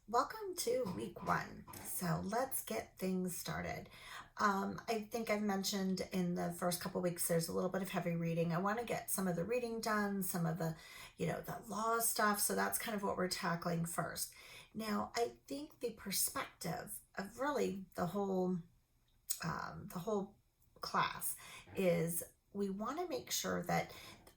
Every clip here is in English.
Welcome to week one. So let's get things started. I think I've mentioned in the first couple weeks there's a little bit of heavy reading. I want to get some of the reading done, some of the law stuff. So that's kind of what we're tackling first. Now, I think the perspective of really the whole class is we want to make sure that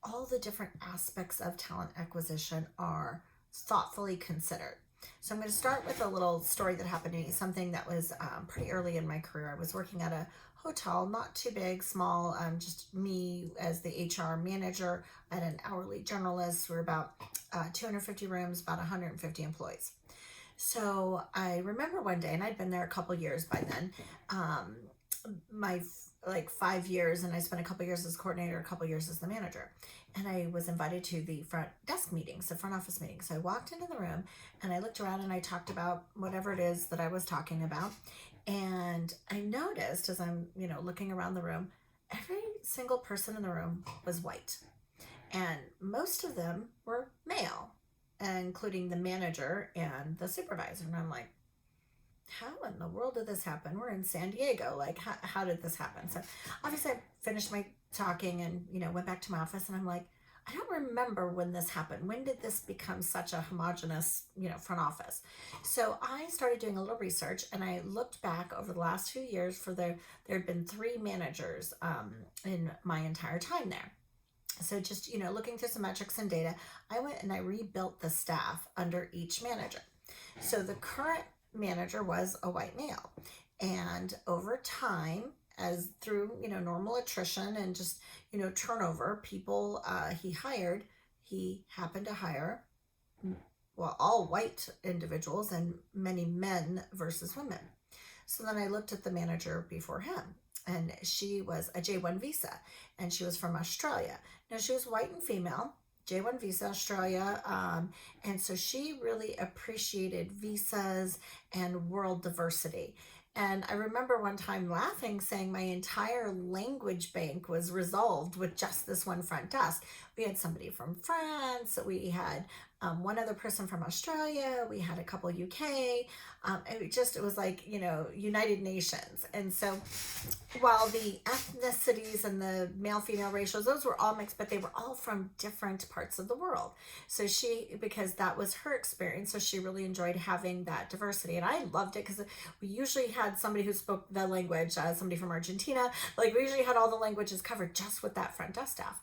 all the different aspects of talent acquisition are thoughtfully considered. So I'm going to start with a little story that happened to me, something that was pretty early in my career. I was working at a hotel, not too big, small, just me as the HR manager and an hourly journalist. We're about 250 rooms, about 150 employees. So I remember one day, and I'd been there a couple years by then. My like 5 years, and I spent a couple years as coordinator, a couple years as the manager. And I was invited to the front desk meetings, the front office meetings. So I walked into the room and I looked around and I talked about whatever it is that I was talking about. And I noticed as I'm, looking around the room, every single person in the room was white. And most of them were male, including the manager and the supervisor. And I'm like, how in the world did this happen? We're in San Diego. Like, how did this happen? So obviously I finished my talking and, went back to my office and I'm like, I don't remember when this happened. When did this become such a homogenous, front office? So I started doing a little research and I looked back over the last 2 years for there had been three managers in my entire time there. So just, looking through some metrics and data, I went and I rebuilt the staff under each manager. So the current manager was a white male. And over time, as through, normal attrition and just, turnover, people he happened to hire, well, all white individuals and many men versus women. So then I looked at the manager before him, and she was a J1 visa, and she was from Australia. Now, she was white and female, J1 visa, Australia, and so she really appreciated visas and world diversity. And I remember one time laughing, saying my entire language bank was resolved with just this one front desk. We had somebody from France, we had one other person from Australia, we had a couple UK. It was like, United Nations. And so while the ethnicities and the male female ratios, those were all mixed, but they were all from different parts of the world. So because that was her experience, so she really enjoyed having that diversity. And I loved it because we usually had somebody who spoke the language, somebody from Argentina. Like, we usually had all the languages covered just with that front desk staff.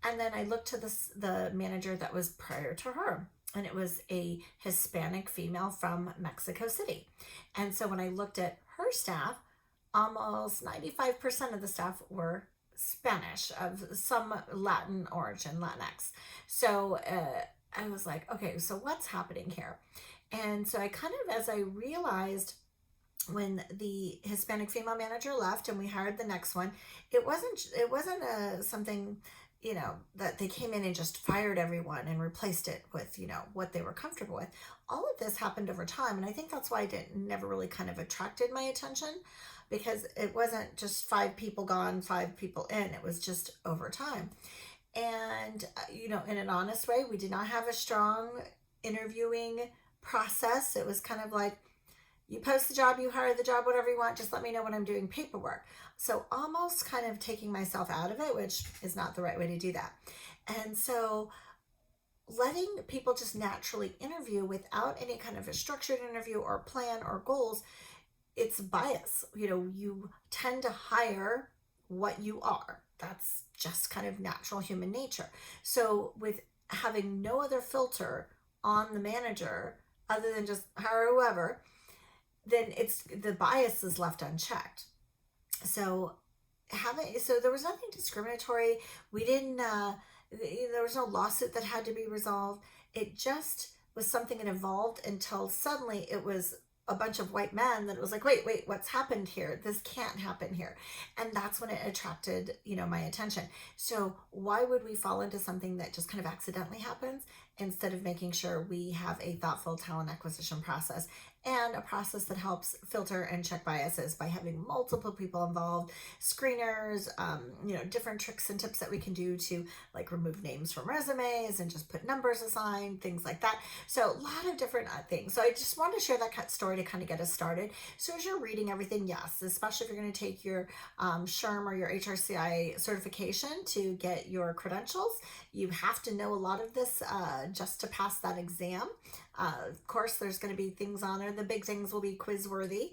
And then I looked to the manager that was prior to her, and it was a Hispanic female from Mexico City. And so when I looked at her staff, almost 95% of the staff were Spanish, of some Latin origin, Latinx. So I was like, okay, so what's happening here? And so I kind of, as I realized when the Hispanic female manager left and we hired the next one, it wasn't something, that they came in and just fired everyone and replaced it with, what they were comfortable with. All of this happened over time. And I think that's why it never really kind of attracted my attention, because it wasn't just 5 people gone, 5 people in. It was just over time. And, in an honest way, we did not have a strong interviewing process. It was kind of like, you post the job, you hire the job, whatever you want, just let me know when I'm doing paperwork. So almost kind of taking myself out of it, which is not the right way to do that. And so letting people just naturally interview without any kind of a structured interview or plan or goals, it's bias. You tend to hire what you are. That's just kind of natural human nature. So with having no other filter on the manager other than just hire whoever, then the bias is left unchecked. So there was nothing discriminatory. We didn't. There was no lawsuit that had to be resolved. It just was something that evolved until suddenly it was a bunch of white men that it was like, wait, what's happened here? This can't happen here. And that's when it attracted, my attention. So why would we fall into something that just kind of accidentally happens? instead of making sure we have a thoughtful talent acquisition process and a process that helps filter and check biases by having multiple people involved, screeners, different tricks and tips that we can do to like remove names from resumes and just put numbers assigned, things like that. So a lot of different things. So I just wanted to share that story to kind of get us started. So as you're reading everything, yes, especially if you're going to take your SHRM or your HRCI certification to get your credentials, you have to know a lot of this just to pass that exam. Of course, there's going to be things on there. The big things will be quiz worthy.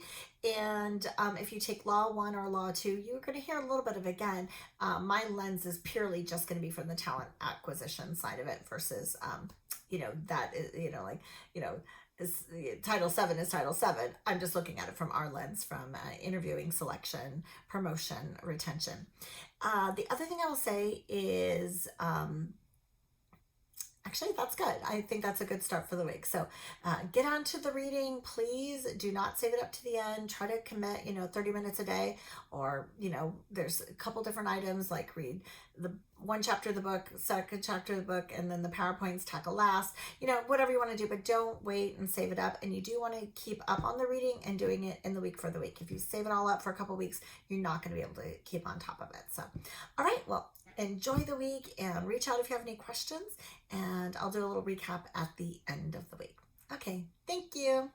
And if you take Law 1 or Law 2, you're going to hear a little bit of, again, my lens is purely just going to be from the talent acquisition side of it versus, that is, is Title VII is Title VII. I'm just looking at it from our lens, from interviewing, selection, promotion, retention. The other thing I will say is, actually, that's good. I think that's a good start for the week. So get on to the reading. Please do not save it up to the end. Try to commit, 30 minutes a day, or, there's a couple different items, like read the one chapter of the book, second chapter of the book, and then the PowerPoints tackle last, whatever you want to do, but don't wait and save it up. And you do want to keep up on the reading and doing it in the week for the week. If you save it all up for a couple weeks, you're not going to be able to keep on top of it. So, all right, well, enjoy the week and reach out if you have any questions, and I'll do a little recap at the end of the week. Okay, thank you.